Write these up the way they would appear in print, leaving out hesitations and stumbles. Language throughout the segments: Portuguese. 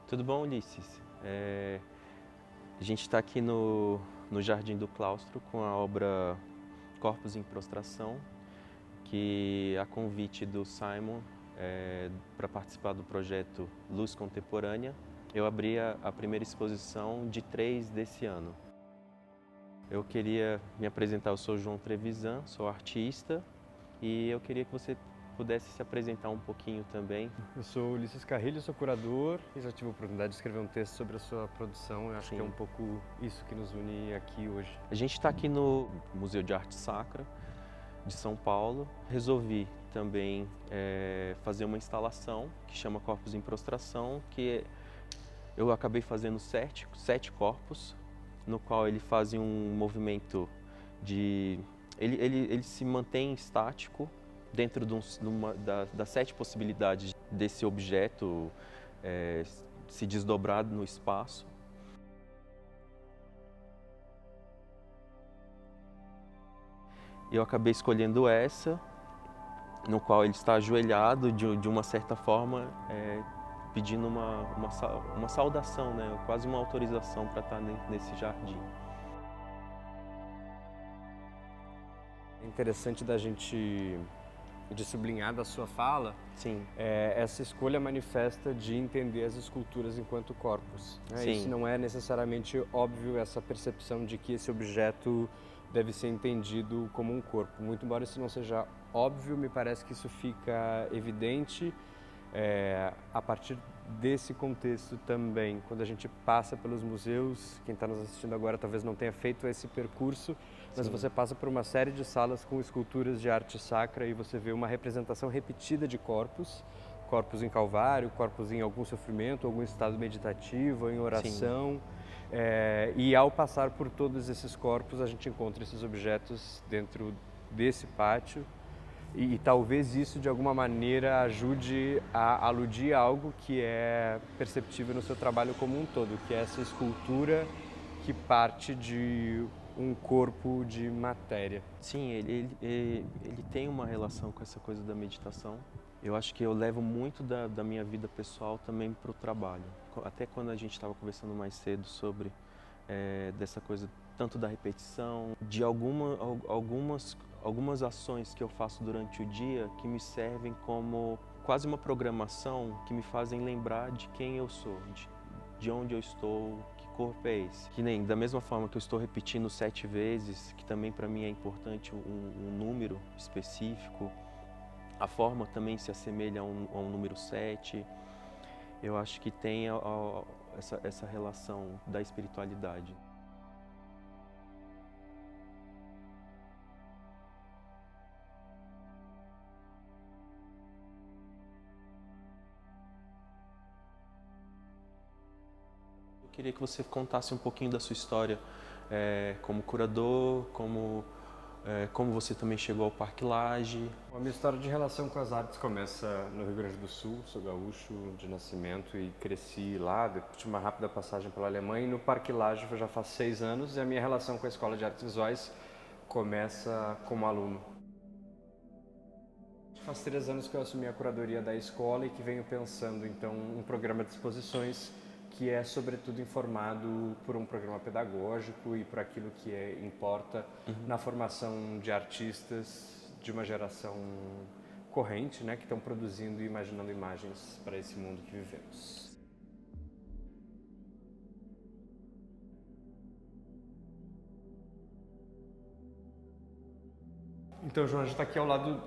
Tudo bom, Ulisses? A gente está aqui no Jardim do Claustro com a obra Corpos em Prostração, que a convite do Simon para participar do projeto Luz Contemporânea, eu abri a primeira exposição de 3 desse ano. Eu queria me apresentar, eu sou João Trevisan, sou artista e eu queria que você pudesse se apresentar um pouquinho também. Eu sou Ulisses Carrilho, sou curador e já tive a oportunidade de escrever um texto sobre a sua produção. Eu acho que é um pouco isso que nos une aqui hoje. A gente está aqui no Museu de Arte Sacra de São Paulo. Resolvi também fazer uma instalação que chama Corpos em Prostração, que eu acabei fazendo sete corpos, no qual ele faz um movimento de... Ele se mantém estático dentro das 7 possibilidades desse objeto se desdobrar no espaço. Eu acabei escolhendo essa, no qual ele está ajoelhado de uma certa forma, pedindo uma saudação, né? Quase uma autorização para estar nesse jardim. É interessante de sublinhar da sua fala, Sim. Essa escolha manifesta de entender as esculturas enquanto corpos. Né? Sim. Isso não é necessariamente óbvio, essa percepção de que esse objeto deve ser entendido como um corpo. Muito embora isso não seja óbvio, me parece que isso fica evidente a partir desse contexto também. Quando a gente passa pelos museus, quem está nos assistindo agora talvez não tenha feito esse percurso, mas você passa por uma série de salas com esculturas de arte sacra e você vê uma representação repetida de corpos em calvário, corpos em algum sofrimento, algum estado meditativo, em oração. E ao passar por todos esses corpos, a gente encontra esses objetos dentro desse pátio e talvez isso de alguma maneira ajude a aludir a algo que é perceptível no seu trabalho como um todo, que é essa escultura que parte de um corpo de matéria. Sim, ele tem uma relação com essa coisa da meditação. Eu acho que eu levo muito da minha vida pessoal também para o trabalho. Até quando a gente estava conversando mais cedo sobre dessa coisa tanto da repetição, de algumas ações que eu faço durante o dia que me servem como quase uma programação que me fazem lembrar de quem eu sou, de onde eu estou, que corpo é esse. Que nem da mesma forma que eu estou repetindo 7 vezes, que também para mim é importante um número específico, a forma também se assemelha a um número 7. Eu acho que tem essa relação da espiritualidade. Eu queria que você contasse um pouquinho da sua história como curador, como você também chegou ao Parque Lage. A minha história de relação com as artes começa no Rio Grande do Sul. Sou gaúcho de nascimento e cresci lá, depois de uma rápida passagem pela Alemanha. E no Parque Lage já faz 6 anos e a minha relação com a Escola de Artes Visuais começa como aluno. Faz 3 anos que eu assumi a curadoria da escola e que venho pensando então um programa de exposições que é sobretudo informado por um programa pedagógico e por aquilo que importa na formação de artistas de uma geração corrente, né, que estão produzindo e imaginando imagens para esse mundo que vivemos. Então, João, a gente está aqui ao lado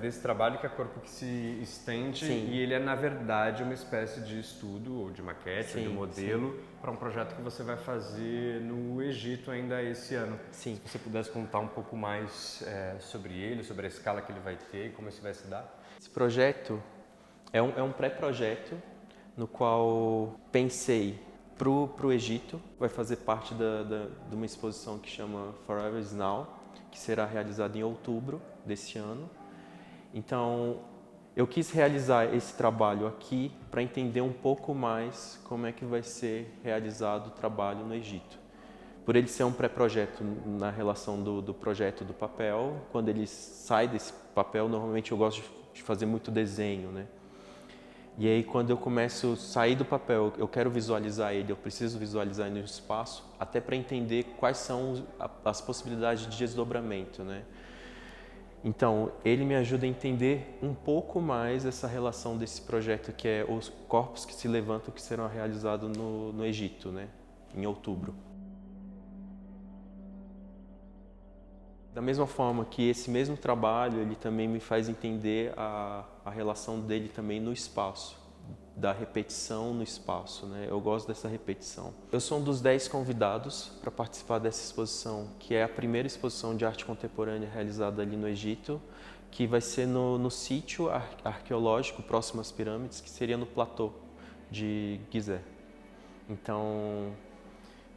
desse trabalho que é Corpo que se Estende. Sim. E ele é, na verdade, uma espécie de estudo, ou de maquete, ou de modelo, para um projeto que você vai fazer no Egito ainda esse ano. Sim. Se você pudesse contar um pouco mais sobre ele, sobre a escala que ele vai ter e como isso vai se dar. Esse projeto é um pré-projeto no qual pensei para o Egito. Vai fazer parte de uma exposição que chama Forever is Now, que será realizada em outubro desse ano. Então, eu quis realizar esse trabalho aqui para entender um pouco mais como é que vai ser realizado o trabalho no Egito. Por ele ser um pré-projeto na relação do projeto do papel, quando ele sai desse papel, normalmente eu gosto de fazer muito desenho, né? E aí quando eu começo a sair do papel, eu quero visualizar ele, eu preciso visualizar ele no espaço, até para entender quais são as possibilidades de desdobramento, né? Então, ele me ajuda a entender um pouco mais essa relação desse projeto que é os corpos que se levantam, que serão realizados no Egito, né? Em outubro. Da mesma forma que esse mesmo trabalho, ele também me faz entender a relação dele também no espaço, da repetição no espaço, né? Eu gosto dessa repetição. Eu sou um dos 10 convidados para participar dessa exposição, que é a primeira exposição de arte contemporânea realizada ali no Egito, que vai ser no sítio arqueológico próximo às pirâmides, que seria no platô de Gizé. Então,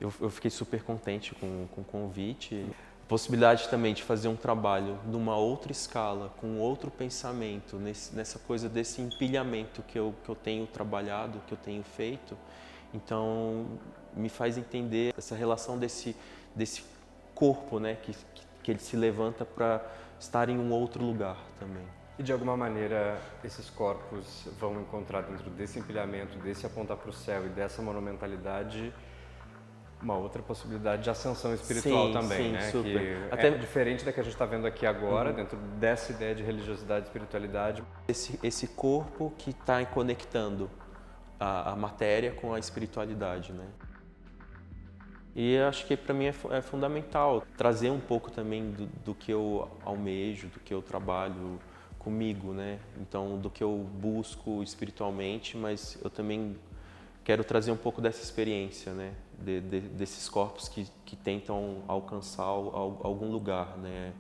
eu fiquei super contente com o convite. Possibilidade também de fazer um trabalho numa outra escala, com outro pensamento, nessa coisa desse empilhamento que eu tenho trabalhado, que eu tenho feito. Então, me faz entender essa relação desse corpo, né, que ele se levanta para estar em um outro lugar também. E de alguma maneira esses corpos vão encontrar dentro desse empilhamento, desse apontar para o céu e dessa monumentalidade uma outra possibilidade de ascensão espiritual também, sim, né? Super. Que Até é diferente da que a gente está vendo aqui agora, dentro dessa ideia de religiosidade e espiritualidade. esse corpo que está conectando a matéria com a espiritualidade, né? E acho que para mim é fundamental trazer um pouco também do que eu almejo, do que eu trabalho comigo, né? Então, do que eu busco espiritualmente, mas eu também quero trazer um pouco dessa experiência, né? Desses corpos que tentam alcançar algum lugar, né?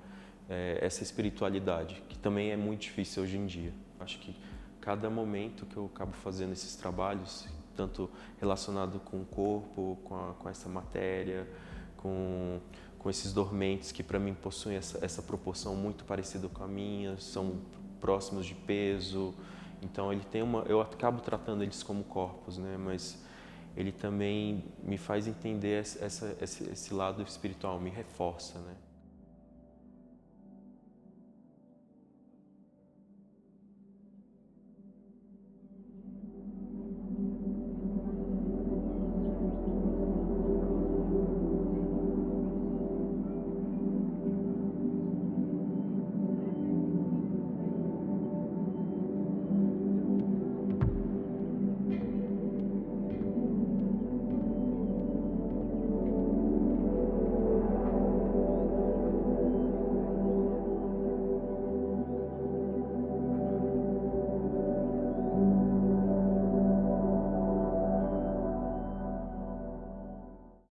Essa espiritualidade, que também é muito difícil hoje em dia. Acho que cada momento que eu acabo fazendo esses trabalhos, tanto relacionado com o corpo, com essa matéria, com esses dormentes que para mim possuem essa proporção muito parecida com a minha, são próximos de peso. Então ele tem eu acabo tratando eles como corpos, né? Mas ele também me faz entender esse lado espiritual, me reforça, né?